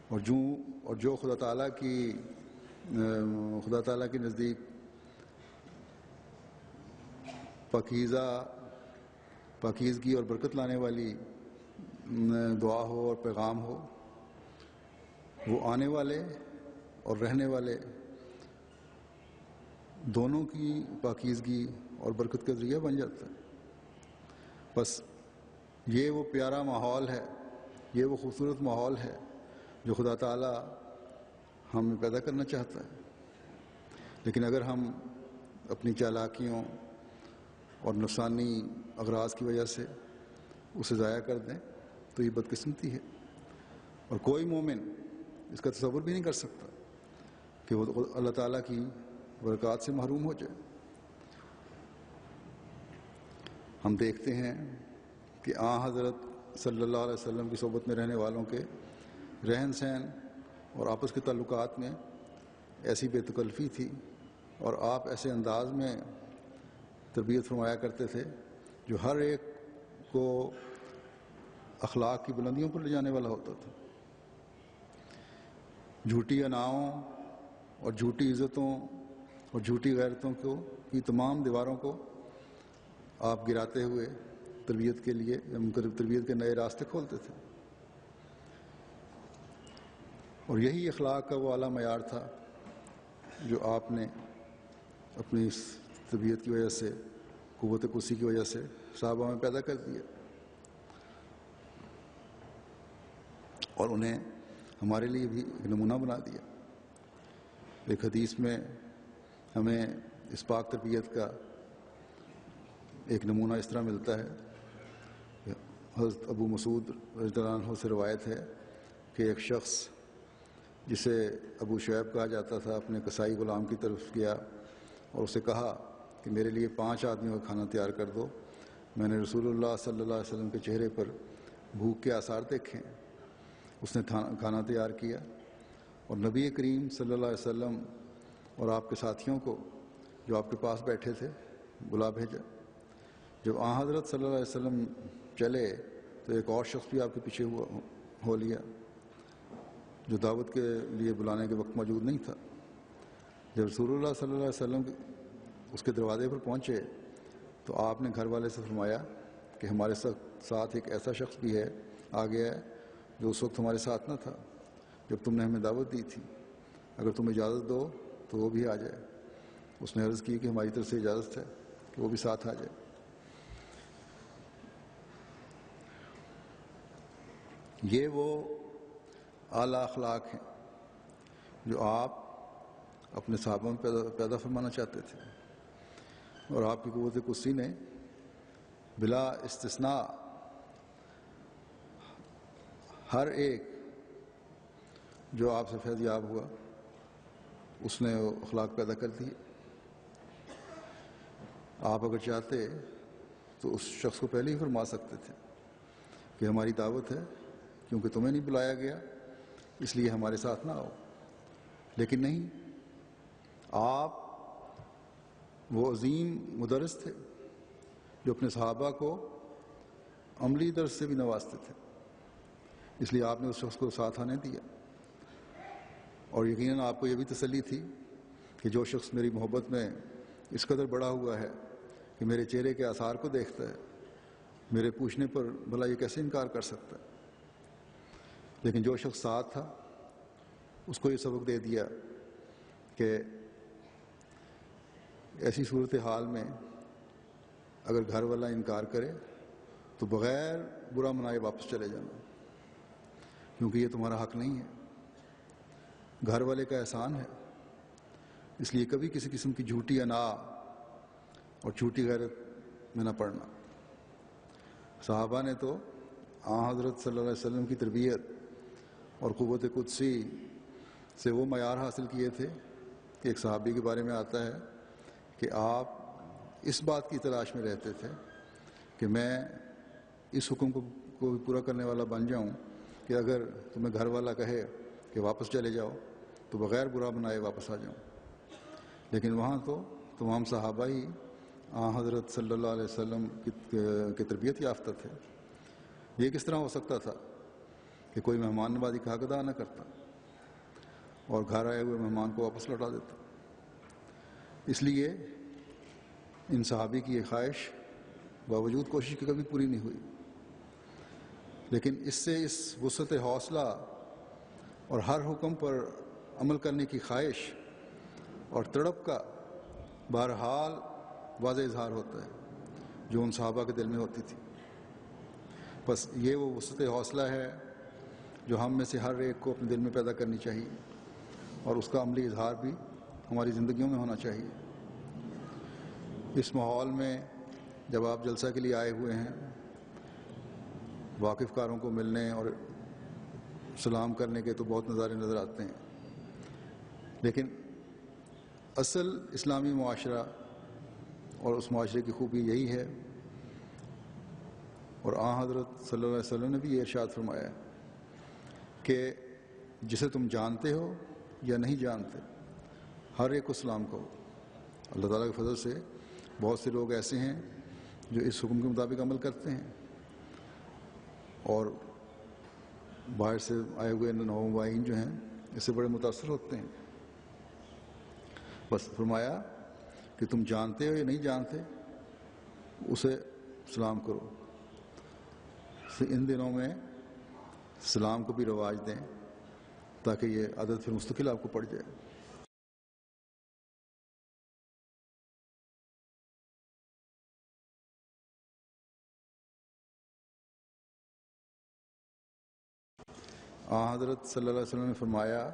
اور جو خدا تعالیٰ کے نزدیک پاکیزہ پاکیزگی اور برکت لانے والی دعا ہو اور پیغام ہو، وہ آنے والے اور رہنے والے دونوں کی پاکیزگی اور برکت کا ذریعہ بن جاتا ہے۔ بس یہ وہ پیارا ماحول ہے، یہ وہ خوبصورت ماحول ہے جو خدا تعالیٰ ہمیں پیدا کرنا چاہتا ہے۔ لیکن اگر ہم اپنی چالاکیوں اور نفسانی اغراض کی وجہ سے اسے ضائع کر دیں تو یہ بدقسمتی ہے، اور کوئی مومن اس کا تصور بھی نہیں کر سکتا کہ وہ اللہ تعالیٰ کی برکات سے محروم ہو جائے۔ ہم دیکھتے ہیں کہ حضرت صلی اللہ علیہ وسلم کی صحبت میں رہنے والوں کے رہن سہن اور آپس کے تعلقات میں ایسی بے تکلفی تھی، اور آپ ایسے انداز میں تربیت فرمایا کرتے تھے جو ہر ایک کو اخلاق کی بلندیوں پر لے جانے والا ہوتا تھا۔ جھوٹی اناؤں اور جھوٹی عزتوں اور جھوٹی غیرتوں کی تمام دیواروں کو آپ گراتے ہوئے تربیت کے لیے تربیت کے نئے راستے کھولتے تھے، اور یہی اخلاق کا وہ اعلیٰ معیار تھا جو آپ نے اپنی اس طبیعت کی وجہ سے، قوت قدسی کی وجہ سے صحابہ میں پیدا کر دیا، اور انہیں ہمارے لیے بھی ایک نمونہ بنا دیا۔ ایک حدیث میں ہمیں اس پاک تربیت کا ایک نمونہ اس طرح ملتا ہے کہ حضرت ابو مسعود رضی اللہ عنہ سے روایت ہے کہ ایک شخص جسے ابو شعیب کہا جاتا تھا اپنے کسائی غلام کی طرف گیا اور اسے کہا کہ میرے لیے 5 آدمیوں کا کھانا تیار کر دو۔ میں نے رسول اللہ صلی اللہ علیہ وسلم کے چہرے پر بھوک کے آثار دیکھے۔ اس نے کھانا تیار کیا اور نبی کریم صلی اللہ علیہ وسلم اور آپ کے ساتھیوں کو جو آپ کے پاس بیٹھے تھے بلا بھیجا۔ جب حضرت صلی اللہ علیہ وسلم چلے تو ایک اور شخص بھی آپ کے پیچھے ہو لیا جو دعوت کے لیے بلانے کے وقت موجود نہیں تھا۔ جب رسول اللہ صلی اللہ علیہ وسلم اس کے دروازے پر پہنچے تو آپ نے گھر والے سے فرمایا کہ ہمارے ساتھ ایک ایسا شخص بھی ہے آ گیا ہے جو اس وقت ہمارے ساتھ نہ تھا جب تم نے ہمیں دعوت دی تھی، اگر تم اجازت دو تو وہ بھی آ جائے۔ اس نے عرض کی کہ ہماری طرف سے اجازت ہے کہ وہ بھی ساتھ آ جائے۔ یہ وہ اعلیٰ اخلاق ہیں جو آپ اپنے صحابہ میں پیدا فرمانا چاہتے تھے، اور آپ کی قوت قدسی نے بلا استثناء ہر ایک جو آپ سے فیض یاب ہوا اس نے وہ اخلاق پیدا کر دیے۔ آپ اگر چاہتے تو اس شخص کو پہلے ہی فرما سکتے تھے کہ ہماری دعوت ہے، کیونکہ تمہیں نہیں بلایا گیا اس لیے ہمارے ساتھ نہ آؤ، لیکن نہیں، آپ وہ عظیم مدرس تھے جو اپنے صحابہ کو عملی درس سے بھی نوازتے تھے، اس لیے آپ نے اس شخص کو ساتھ آنے دیا، اور یقیناً آپ کو یہ بھی تسلی تھی کہ جو شخص میری محبت میں اس قدر بڑا ہوا ہے کہ میرے چہرے کے آثار کو دیکھتا ہے، میرے پوچھنے پر بھلا یہ کیسے انکار کر سکتا ہے؟ لیکن جو شخص ساتھ تھا اس کو یہ سبق دے دیا کہ ایسی صورتحال میں اگر گھر والا انکار کرے تو بغیر برا منائے واپس چلے جانا، کیونکہ یہ تمہارا حق نہیں ہے، گھر والے کا احسان ہے، اس لیے کبھی کسی قسم کی جھوٹی انا اور جھوٹی غیرت میں نہ پڑنا۔ صحابہ نے تو حضرت صلی اللہ علیہ وسلم کی تربیت اور قوت قدسی سے وہ معیار حاصل کیے تھے کہ ایک صحابی کے بارے میں آتا ہے کہ آپ اس بات کی تلاش میں رہتے تھے کہ میں اس حکم کو پورا کرنے والا بن جاؤں کہ اگر تمہیں گھر والا کہے کہ واپس چلے جاؤ تو بغیر برا بنائے واپس آ جاؤں۔ لیکن وہاں تو تمام صحابہ ہی حضرت صلی اللہ علیہ وسلم کی تربیت یافتہ تھے۔ یہ کس طرح ہو سکتا تھا کہ کوئی مہمان نوازی کا حق ادا نہ کرتا اور گھر آئے ہوئے مہمان کو واپس لوٹا دیتا؟ اس لیے ان صحابی کی یہ خواہش باوجود کوشش کی کبھی پوری نہیں ہوئی، لیکن اس سے اس وسعت حوصلہ اور ہر حکم پر عمل کرنے کی خواہش اور تڑپ کا بہرحال واضح اظہار ہوتا ہے جو ان صحابہ کے دل میں ہوتی تھی۔ بس یہ وہ وسعت حوصلہ ہے جو ہم میں سے ہر ایک کو اپنے دل میں پیدا کرنی چاہیے، اور اس کا عملی اظہار بھی ہماری زندگیوں میں ہونا چاہیے۔ اس ماحول میں جب آپ جلسہ کے لیے آئے ہوئے ہیں، واقف کاروں کو ملنے اور سلام کرنے کے تو بہت نظارے نظر آتے ہیں، لیکن اصل اسلامی معاشرہ اور اس معاشرے کی خوبی یہی ہے، اور حضرت صلی اللہ علیہ وسلم نے بھی یہ ارشاد فرمایا ہے کہ جسے تم جانتے ہو یا نہیں جانتے، ہر ایک کو سلام کہو۔ اللہ تعالیٰ کے فضل سے بہت سے لوگ ایسے ہیں جو اس حکم کے مطابق عمل کرتے ہیں، اور باہر سے آئے ہوئے نومبائین جو ہیں اس سے بڑے متاثر ہوتے ہیں۔ بس فرمایا کہ تم جانتے ہو یا نہیں جانتے، اسے سلام کرو۔ ان دنوں میں سلام کو بھی رواج دیں تاکہ یہ عادت پھر مستقل آپ کو پڑ جائے۔ حضرت صلی اللہ علیہ وسلم نے فرمایا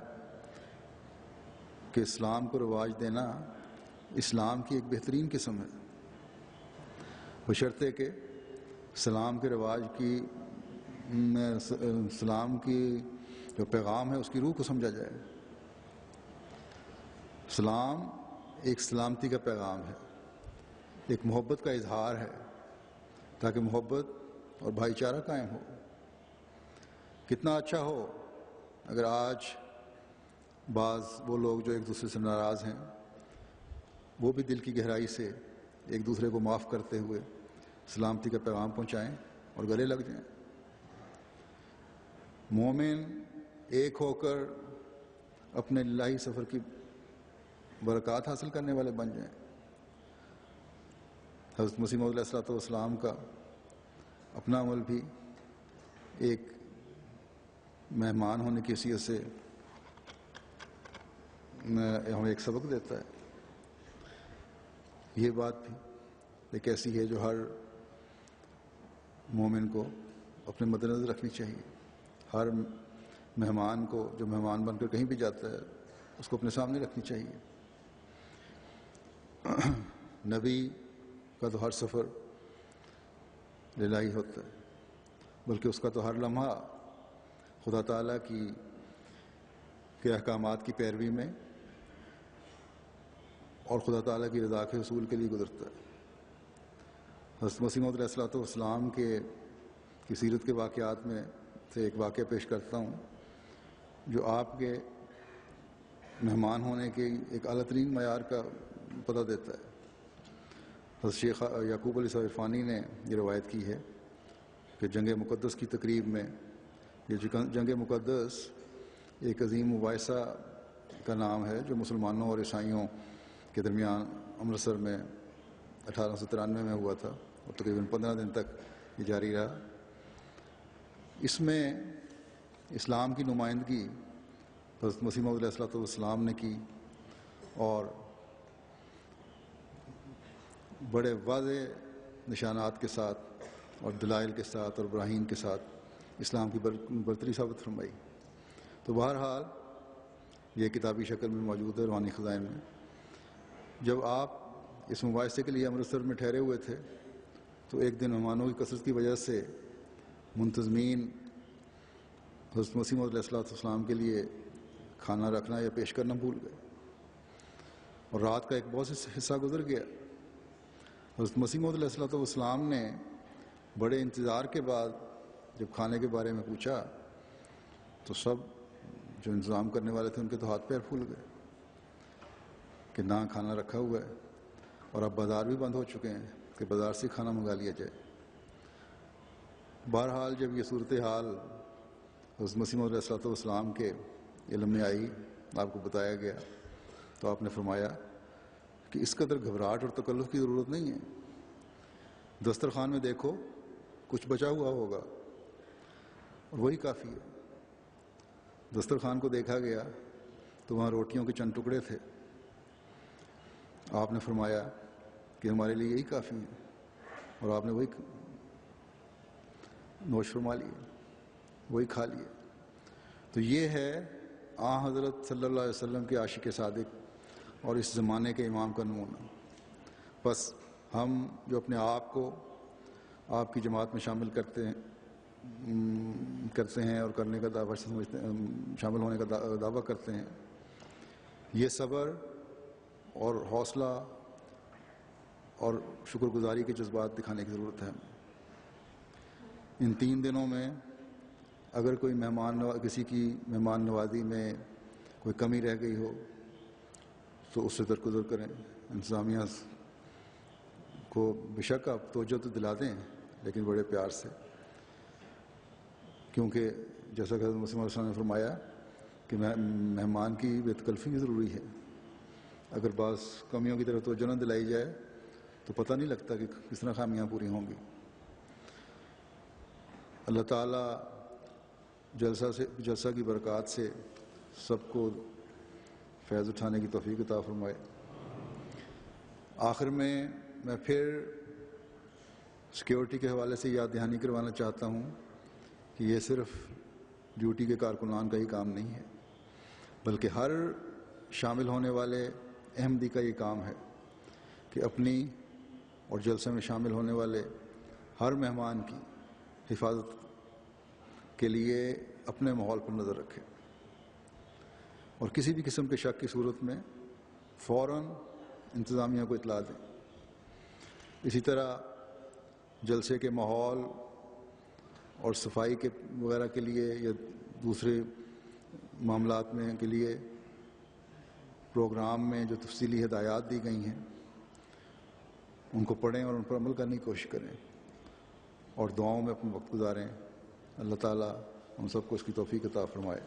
کہ اسلام کو رواج دینا اسلام کی ایک بہترین قسم ہے، بشرطے کہ سلام کے رواج کی سلام کی جو پیغام ہے اس کی روح کو سمجھا جائے۔ سلام ایک سلامتی کا پیغام ہے، ایک محبت کا اظہار ہے تاکہ محبت اور بھائی چارہ قائم ہو۔ کتنا اچھا ہو اگر آج بعض وہ لوگ جو ایک دوسرے سے ناراض ہیں وہ بھی دل کی گہرائی سے ایک دوسرے کو معاف کرتے ہوئے سلامتی کا پیغام پہنچائیں اور گلے لگ جائیں۔ مومن ایک ہو کر اپنے الہی سفر کی برکات حاصل کرنے والے بن جائیں۔ حضرت مسیح موعود علیہ السلام کا اپنا عمل بھی ایک مہمان ہونے کی حیثیت سے ہمیں ایک سبق دیتا ہے۔ یہ بات بھی ایک ایسی ہے جو ہر مومن کو اپنے مد نظر رکھنی چاہیے۔ ہر مہمان کو جو مہمان بن کر کہیں بھی جاتا ہے اس کو اپنے سامنے رکھنی چاہیے۔ نبی کا تو ہر سفر الہی ہوتا ہے، بلکہ اس کا تو ہر لمحہ خدا تعالیٰ کے احکامات کی پیروی میں اور خدا تعالیٰ کی رضا کے حصول کے لیے گزرتا ہے۔ حضرت مسیح موعود علیہ السلام کی سیرت کے واقعات میں سے ایک واقعہ پیش کرتا ہوں جو آپ کے مہمان ہونے کے ایک اعلیٰ ترین معیار کا پتہ دیتا ہے۔ حضرت شیخ یعقوب علیہ عرفانی نے یہ روایت کی ہے کہ جنگ مقدس کی تقریب میں، یہ جنگ مقدس ایک عظیم مباحثہ کا نام ہے جو مسلمانوں اور عیسائیوں کے درمیان امرتسر میں 1893 میں ہوا تھا اور تقریباً 15 دن تک یہ جاری رہا۔ اس میں اسلام کی نمائندگی حضرت مسیح موعود علیہ السلام نے کی، اور بڑے واضح نشانات کے ساتھ اور دلائل کے ساتھ اور براہین کے ساتھ اسلام کی برتری ثابت فرمائی۔ تو بہرحال یہ کتابی شکل میں موجود ہے روحانی خزائن میں۔ جب آپ اس مباحثے کے لیے امرتسر میں ٹھہرے ہوئے تھے تو ایک دن مہمانوں کی کثرت کی وجہ سے منتظمین حضرت مسیح موعود علیہ السلام کے لیے کھانا رکھنا یا پیش کرنا بھول گئے، اور رات کا ایک بہت سے حصہ گزر گیا۔ حضرت مسیح موعود علیہ السلام نے بڑے انتظار کے بعد جب کھانے کے بارے میں پوچھا تو سب جو انتظام کرنے والے تھے ان کے تو ہاتھ پیر پھول گئے کہ نہ کھانا رکھا ہوا ہے، اور اب بازار بھی بند ہو چکے ہیں کہ بازار سے کھانا منگا لیا جائے۔ بہرحال جب یہ صورتحال حضرت مسیح موعود علیہ السلام کے علم میں آئی، آپ کو بتایا گیا، تو آپ نے فرمایا کہ اس قدر گھبراہٹ اور تکلف کی ضرورت نہیں ہے۔ دسترخوان میں دیکھو کچھ بچا ہوا ہوگا اور وہی کافی ہے. دسترخوان کو دیکھا گیا تو وہاں روٹیوں کے چند ٹکڑے تھے. آپ نے فرمایا کہ ہمارے لیے یہی کافی ہے, اور آپ نے وہی نوش فرما لیے, وہی کھا لیے. تو یہ ہے آن حضرت صلی اللہ علیہ وسلم کے عاشق صادق اور اس زمانے کے امام کا نمونہ. بس ہم جو اپنے آپ کو آپ کی جماعت میں شامل کرتے ہیں اور کرنے کا دعویٰ سمجھتے ہیں, شامل ہونے کا دعویٰ کرتے ہیں, یہ صبر اور حوصلہ اور شکر گزاری کے جذبات دکھانے کی ضرورت ہے. ان 3 دنوں میں اگر کوئی کسی کی مہمان نوازی میں کوئی کمی رہ گئی ہو تو اس سے درگزر کریں. انتظامیہ کو بے شک آپ توجہ تو دلا دیں لیکن بڑے پیار سے, کیونکہ جیسا کہ حضرت مسلم علیہ السلام نے فرمایا کہ مہمان کی بے تکلفی بھی ضروری ہے. اگر بعض کمیوں کی طرف توجہ نہ دلائی جائے تو پتہ نہیں لگتا کہ کس طرح خامیاں پوری ہوں گی. اللہ تعالیٰ جلسہ کی برکات سے سب کو فیض اٹھانے کی توفیق عطا فرمائے. آخر میں پھر سیکیورٹی کے حوالے سے یاد دہانی کروانا چاہتا ہوں کہ یہ صرف ڈیوٹی کے کارکنان کا ہی کام نہیں ہے, بلکہ ہر شامل ہونے والے احمدی کا یہ کام ہے کہ اپنی اور جلسے میں شامل ہونے والے ہر مہمان کی حفاظت کے لیے اپنے ماحول پر نظر رکھے اور کسی بھی قسم کے شک کی صورت میں فوراً انتظامیہ کو اطلاع دیں. اسی طرح جلسے کے ماحول اور صفائی کے وغیرہ کے لیے یا دوسرے معاملات میں کے لیے پروگرام میں جو تفصیلی ہدایات دی گئی ہیں ان کو پڑھیں اور ان پر عمل کرنے کی کوشش کریں اور دعاؤں میں اپنا وقت گزاریں. اللہ تعالیٰ ہم سب کو اس کی توفیق عطا فرمائے.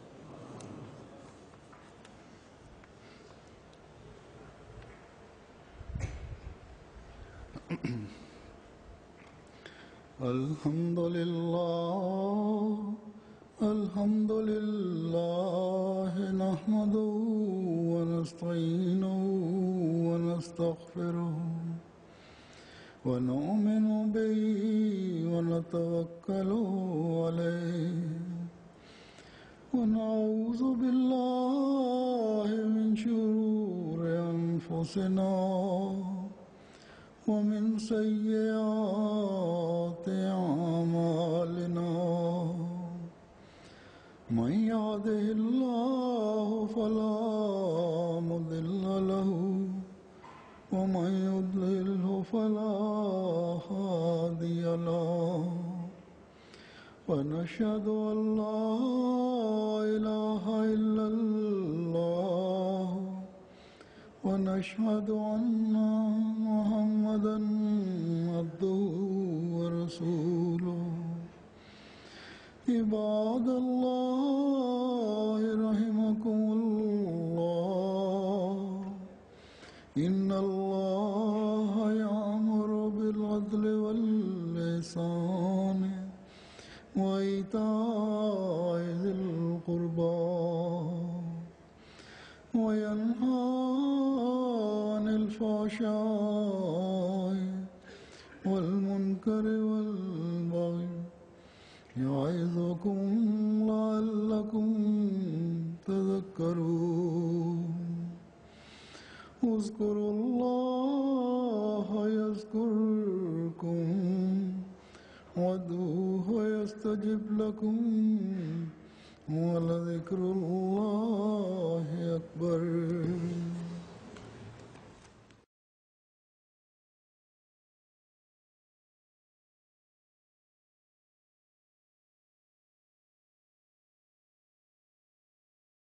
الحمد للہ نحمده ونستعینه ونستغفره ونؤمن به ونتوکل علیه ونعوذ باللہ من شرور انفسنا ومن سیئات اعمالنا من يهده الله فلا مضل له ومن يضلله فلا هادي له ونشهد أن لا إله إلا الله ونشهد أن محمدا عبده ورسوله. عباد الله رحمكم الله إن الله يأمر بالعدل والإحسان وإيتاء ذي القربى وينهى عن الفحشاء والمنكر والبغي يعظكم لعلكم تذكرون. اذكروا الله يذكركم وادعوه يستجب لكم ولذكر الله أكبر.